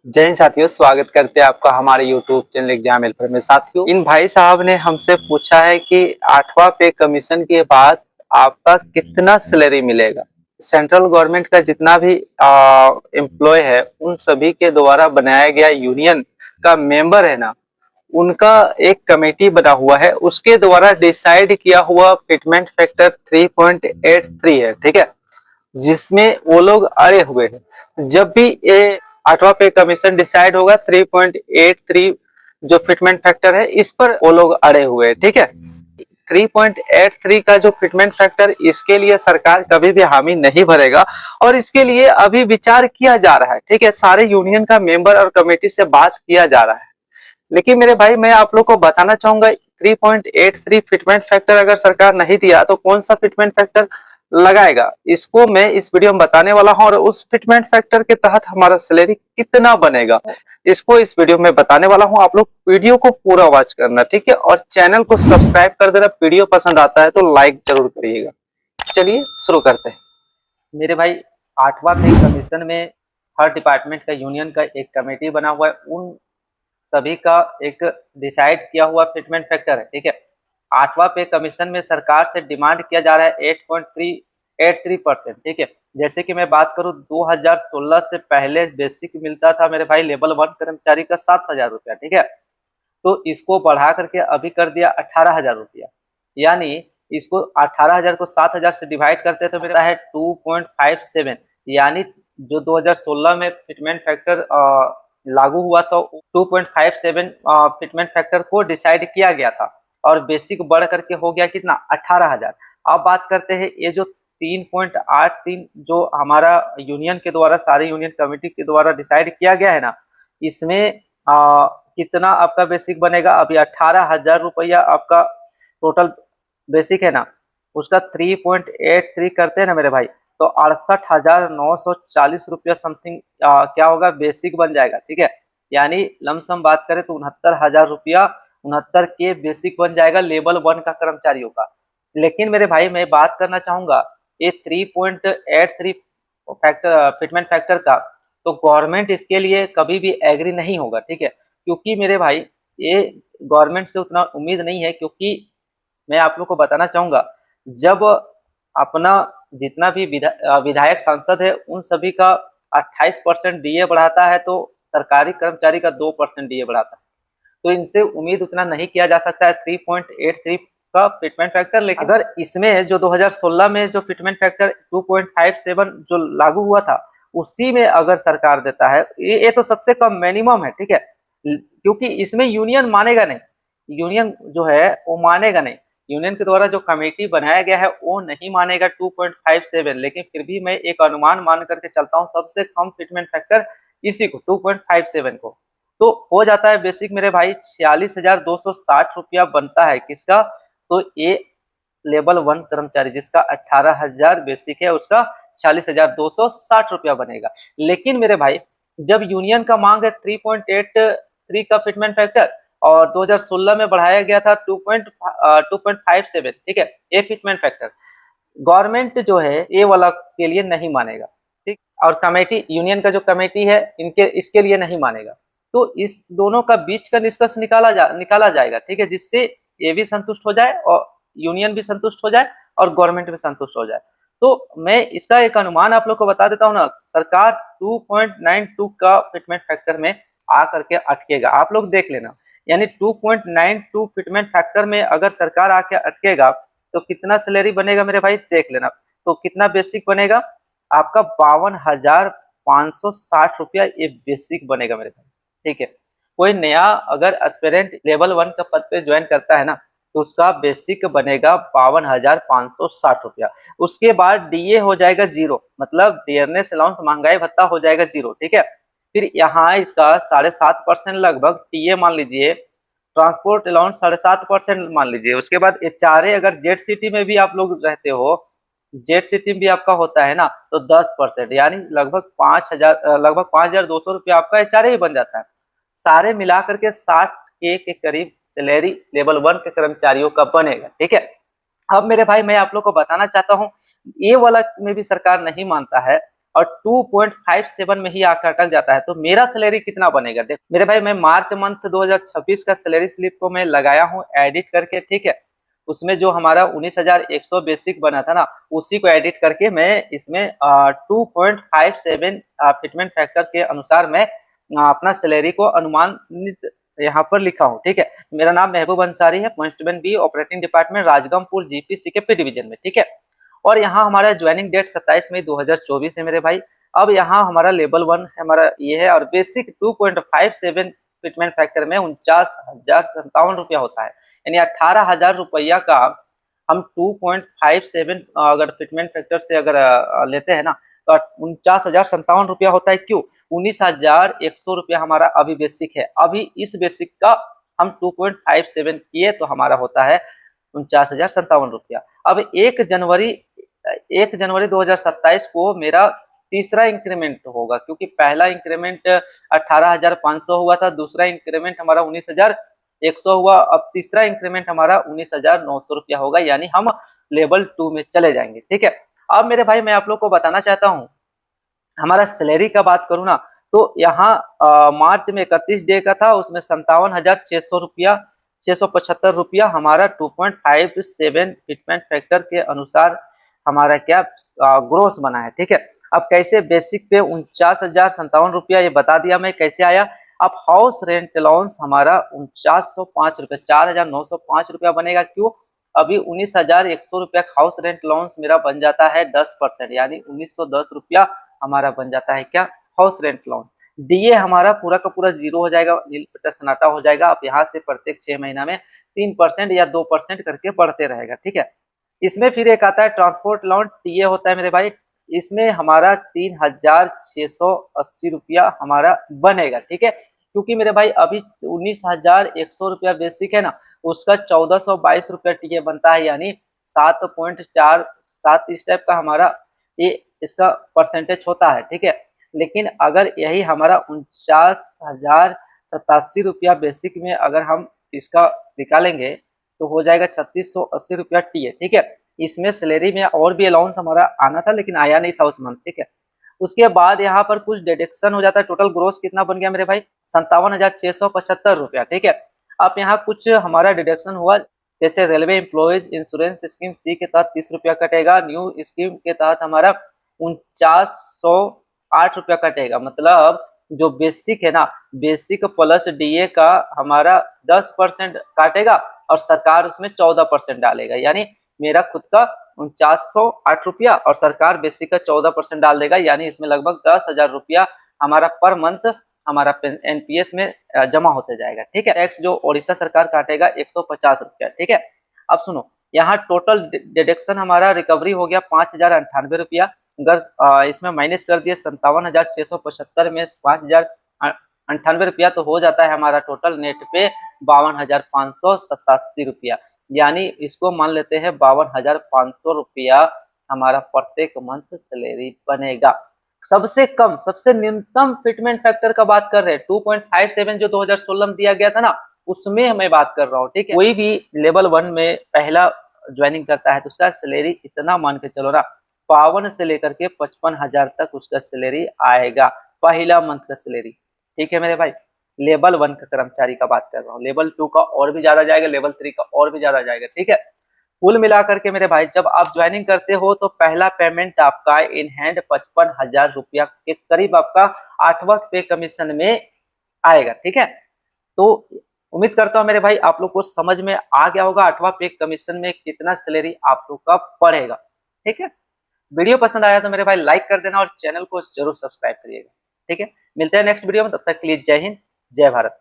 जय हिंद साथियों, स्वागत करते हैं आपका हमारे YouTube चैनल एग्जाम हेल्पर में। साथियों, इन भाई साहब ने हमसे पूछा है कि 8वां पे कमीशन के बाद आपका कितना सैलरी मिलेगा। सेंट्रल गवर्नमेंट का जितना भी एम्प्लॉय है, उन सभी के द्वारा बनाया गया यूनियन का मेंबर है ना, उनका एक कमेटी बना हुआ है, उसके द्वारा डिसाइड किया हुआ फिटमेंट फैक्टर 3.83 है। ठीक है, जिसमें वो लोग अड़े हुए हैं। जब भी ये 8वां पे कमीशन डिसाइड होगा, 3.83 जो फिटमेंट फैक्टर है, इस पर वो लोग अड़े हुए हैं। ठीक है, 3.83 का जो फिटमेंट फैक्टर, इसके लिए सरकार कभी भी हामी नहीं भरेगा और इसके लिए अभी विचार किया जा रहा है। ठीक है, सारे यूनियन का मेंबर और कमेटी से बात किया जा रहा है। लेकिन मेरे भाई, मैं आप लोग को बताना चाहूंगा, 3.83 फिटमेंट फैक्टर अगर सरकार नहीं दिया तो कौन सा फिटमेंट फैक्टर लगाएगा, इसको मैं इस वीडियो में बताने वाला हूं। और उस फिटमेंट फैक्टर के तहत हमारा सैलरी कितना बनेगा, इसको इस वीडियो में बताने वाला हूं। आप लोग वीडियो को पूरा वॉच करना, ठीक है, और चैनल को सब्सक्राइब कर देना। वीडियो पसंद आता है तो लाइक जरूर करिएगा। चलिए शुरू करते हैं। मेरे भाई, 8वां पे कमीशन में हर डिपार्टमेंट का, यूनियन का एक कमेटी बना हुआ है, उन सभी का एक डिसाइड किया हुआ फिटमेंट फैक्टर है। ठीक है, 8वां पे कमीशन में सरकार से डिमांड किया जा रहा है 8.383%। ठीक है, जैसे कि मैं बात करूं, 2016 से पहले बेसिक मिलता था मेरे भाई लेवल 1 कर्मचारी का 7,000 रुपया। ठीक है, तो इसको बढ़ा करके अभी कर दिया 18,000 रुपया। यानी इसको 18,000 को 7,000 से डिवाइड करते तो मिलता है 2.57। यानी जो 2016 में फिटमेंट फैक्टर लागू हुआ था, 2.57 फिटमेंट फैक्टर को डिसाइड किया गया था और बेसिक बढ़ करके हो गया कितना, 18,000। अब बात करते हैं, ये जो 3.83 जो हमारा यूनियन के द्वारा, सारे यूनियन कमेटी के द्वारा डिसाइड किया गया है ना, इसमें कितना आपका बेसिक बनेगा। अभी 18,000 रुपया आपका टोटल बेसिक है ना, उसका 3.83 करते हैं ना मेरे भाई, तो 68,940 रुपया समथिंग क्या होगा, बेसिक बन जाएगा। ठीक है, यानी लमसम बात करें तो 69,000 रुपया, 69 के बेसिक बन जाएगा लेवल 1 का कर्मचारियों का। लेकिन मेरे भाई, मैं बात करना चाहूंगा, ये 3.83 फैक्टर, फिटमेंट फैक्टर का, तो गवर्नमेंट इसके लिए कभी भी एग्री नहीं होगा। ठीक है, क्योंकि मेरे भाई, ये गवर्नमेंट से उतना उम्मीद नहीं है, क्योंकि मैं आप लोग को बताना चाहूंगा, जब अपना जितना भी विधायक सांसद है, उन सभी का 28% डीए बढ़ाता है, तो सरकारी कर्मचारी का 2% डीए बढ़ाता है। तो इनसे उम्मीद उतना नहीं किया जा सकता है 3.83 का फिटमेंट फैक्टर। लेकिन अगर इसमें जो 2016 में जो फिटमेंट फैक्टर 2.57 जो लागू हुआ था, उसी में अगर सरकार देता है, ये तो सबसे कम मिनिमम है। ठीक है, क्योंकि इसमें यूनियन मानेगा नहीं, यूनियन जो है वो मानेगा नहीं। यूनियन के द्वारा जो कमेटी बनाया गया है वो नहीं मानेगा 2.57। लेकिन फिर भी मैं एक अनुमान मान करके चलता हूँ, सबसे कम फिटमेंट फैक्टर इसी को, 2.57 को, तो हो जाता है बेसिक मेरे भाई 46,260 रुपया बनता है। किसका, तो ये लेवल 1 कर्मचारी जिसका 18,000 बेसिक है, उसका 46,260 रुपया बनेगा। लेकिन मेरे भाई, जब यूनियन का मांग है 3.83 का फिटमेंट फैक्टर, और 2016 में बढ़ाया गया था 2.57। ठीक है, ये फिटमेंट फैक्टर गवर्नमेंट जो है ये वाला के लिए नहीं मानेगा। ठीक, और कमेटी, यूनियन का जो कमेटी है, इनके इसके लिए नहीं मानेगा। तो इस दोनों का बीच का निष्कर्ष निकाला जाएगा। ठीक है, जिससे ये भी संतुष्ट हो जाए और यूनियन भी संतुष्ट हो जाए और गवर्नमेंट भी संतुष्ट हो जाए। तो मैं इसका एक अनुमान आप लोग को बता देता हूँ ना, सरकार 2.92 का फिटमेंट फैक्टर में आ करके अटकेगा। आप लोग देख लेना, यानी 2.92 फिटमेंट फैक्टर में अगर सरकार आके अटकेगा तो कितना सैलरी बनेगा मेरे भाई, देख लेना। तो कितना बेसिक बनेगा आपका, 52,560 रुपया ये बेसिक बनेगा मेरे भाई। ठीक है, कोई नया अगर एस्पिरेंट लेवल 1 का पद पे ज्वाइन करता है ना, तो उसका बेसिक बनेगा 52,560 रुपया। उसके बाद डीए हो जाएगा 0, मतलब डियरनेस अलाउंस, महंगाई भत्ता हो जाएगा 0। ठीक है, फिर यहाँ इसका 7.5% लगभग टीए मान लीजिए, ट्रांसपोर्ट अलाउंस 7.5% मान लीजिए। उसके बाद एचआरए, अगर जेट सिटी में भी आप लोग रहते हो, जेट सिटी में भी आपका होता है ना, तो 10%, यानी लगभग 5,200 रुपया आपका एचआरए ही बन जाता है। सारे मिला करके 60K के करीब सैलरी लेवल 1 के कर्मचारियों का बनेगा। ठीक है, अब मेरे भाई, मैं आप लोग को बताना चाहता हूँ, ये वाला में भी सरकार नहीं मानता है और 2.57 में ही आकर अटक जाता है, तो मेरा सैलरी कितना बनेगा? देख मेरे भाई, मैं मार्च मंथ 2026 का सैलरी स्लिप को मैं लगाया हूँ एडिट करके, ठीक है। उसमें जो हमारा 19,100 बेसिक बना था ना, उसी को एडिट करके मैं इसमें 2.57 फिटमेंट फैक्टर के अनुसार मैं अपना सैलरी को अनुमानित यहाँ पर लिखा हूँ, ठीक है। मेरा नाम महबूब अंसारी है, constable B, operating department, Rajgangpur, GP CKP division में, ठीक है। और यहाँ हमारा ज्वाइनिंग डेट 27 मई 2024 है मेरे भाई। अब यहाँ हमारा लेवल 1 है, हमारा ये है, और बेसिक 2.57 फिटमेंट फैक्टर में 49,057 रुपया होता है, यानी 18,000 रुपया का हम 2.57 अगर फिटमेंट फैक्टर से अगर लेते हैं ना, तो 49,057 रुपया होता है। क्यों? 19,100 रुपया हमारा अभी बेसिक है। अभी इस बेसिक का हम 2.57 किए तो हमारा होता है 49,057 रुपया। अब 1 जनवरी 2027 को मेरा तीसरा इंक्रीमेंट होगा, क्योंकि पहला इंक्रीमेंट 18,500 हुआ था, दूसरा इंक्रीमेंट हमारा 19,100 हुआ, अब तीसरा इंक्रीमेंट हमारा 19,900 रुपया होगा, यानी हम लेवल 2 में चले जाएंगे, ठीक है। अब मेरे भाई मैं आप लोग को बताना चाहता हूँ, हमारा सैलरी का बात करूँ ना, तो यहाँ मार्च में 31 डे का था, उसमें 57,600 रुपया 675 रुपया हमारा 2.57 फिटमेंट फैक्टर के अनुसार हमारा क्या ग्रोस बना है, ठीक है। अब कैसे? बेसिक पे 49,057 रुपया ये बता दिया मैं कैसे आया। अब हाउस रेंट अलाउंस हमारा 4905 रुपया 4,905 रुपया बनेगा। क्यों? अभी 19,100 रुपया हाउस रेंट अलाउंस मेरा बन जाता है 10%, यानी 1910 रुपया हमारा बन जाता है क्या? House rent allowance. डीए हमारा पूरा का पूरा जीरो हो जाएगा, नील पट्टा सन्नाटा हो जाएगा। अब यहाँ से प्रत्येक 6 महीना में 3% या 2% करके बढ़ते रहेगा, ठीक है। इसमें फिर एक आता है ट्रांसपोर्ट अलाउंस, टीए होता है मेरे भाई, इसमें हमारा 3,680 रुपया हमारा बनेगा, ठीक है। क्योंकि मेरे भाई अभी 19,100 रुपया बेसिक है ना, उसका 1,422 रुपया टीए बनता है, यानी 7.47 इस टाइप का हमारा ये इसका परसेंटेज होता है, ठीक है। लेकिन अगर यही हमारा 49,087 रुपया बेसिक में अगर हम इसका निकालेंगे तो हो जाएगा 3,680 रुपया टीए, ठीक है। इसमें सैलरी में और भी अलाउंस हमारा आना था, लेकिन आया नहीं था उस मंथ, ठीक है। उसके बाद यहाँ पर कुछ डिडक्शन हो जाता है। टोटल ग्रोस कितना बन गया मेरे भाई? 57,675 रुपया, ठीक है। अब यहाँ कुछ हमारा डिडक्शन हुआ, जैसे रेलवे एम्प्लॉयज इंश्योरेंस स्कीम सी के तहत 30 रुपया कटेगा, न्यू स्कीम के तहत हमारा 4908 रुपया कटेगा। मतलब जो बेसिक है ना, बेसिक प्लस डीए का हमारा 10% काटेगा और सरकार उसमें 14% डालेगा, यानी मेरा खुद का 4908 रुपया और सरकार बेसिक का 14% डाल देगा, यानी इसमें लगभग 10,000 रुपया हमारा पर मंथ हमारा एनपीएस में जमा होते जाएगा, ठीक है। टैक्स जो ओडिशा सरकार काटेगा 150 रुपया, ठीक है। अब सुनो, यहाँ टोटल डिडक्शन हमारा रिकवरी हो गया 5,098 रुपया। अगर इसमें माइनस कर दिए 57,675 में 5,098 रुपया, तो हो जाता है हमारा टोटल नेट पे 52,587 रुपया, यानी इसको मान लेते हैं 52,500 रुपया हमारा प्रत्येक मंथ सैलरी बनेगा। सबसे कम, सबसे न्यूनतम फिटमेंट फैक्टर का बात कर रहे हैं, 2.57 जो 2016 में दिया गया था ना, उसमें मैं बात कर रहा हूँ, ठीक है। कोई भी लेवल 1 में पहला ज्वाइनिंग करता है तो उसका सैलरी इतना मान के चलो ना, 52 से लेकर के 55,000 तक उसका सैलरी आएगा, पहला मंथ का सैलरी, ठीक है मेरे भाई। लेवल 1 का कर्मचारी का बात कर रहा हूँ, लेवल 2 का और भी ज्यादा जाएगा, लेवल 3 का और भी ज्यादा जाएगा, ठीक है। कुल मिलाकर के मेरे भाई जब आप ज्वाइनिंग करते हो तो पहला पेमेंट आपका इन हैंड 55,000 रुपया के करीब आपका 8वां पे कमीशन में आएगा, ठीक है। तो उम्मीद करता हूँ मेरे भाई आप लोग को समझ में आ गया होगा 8वां पे कमीशन में कितना सैलरी आप लोग का पड़ेगा, ठीक है। वीडियो पसंद आया तो मेरे भाई लाइक कर देना और चैनल को जरूर सब्सक्राइब करिएगा, ठीक है। मिलते हैं नेक्स्ट वीडियो में, तब तक के लिए जय हिंद, जय भारत।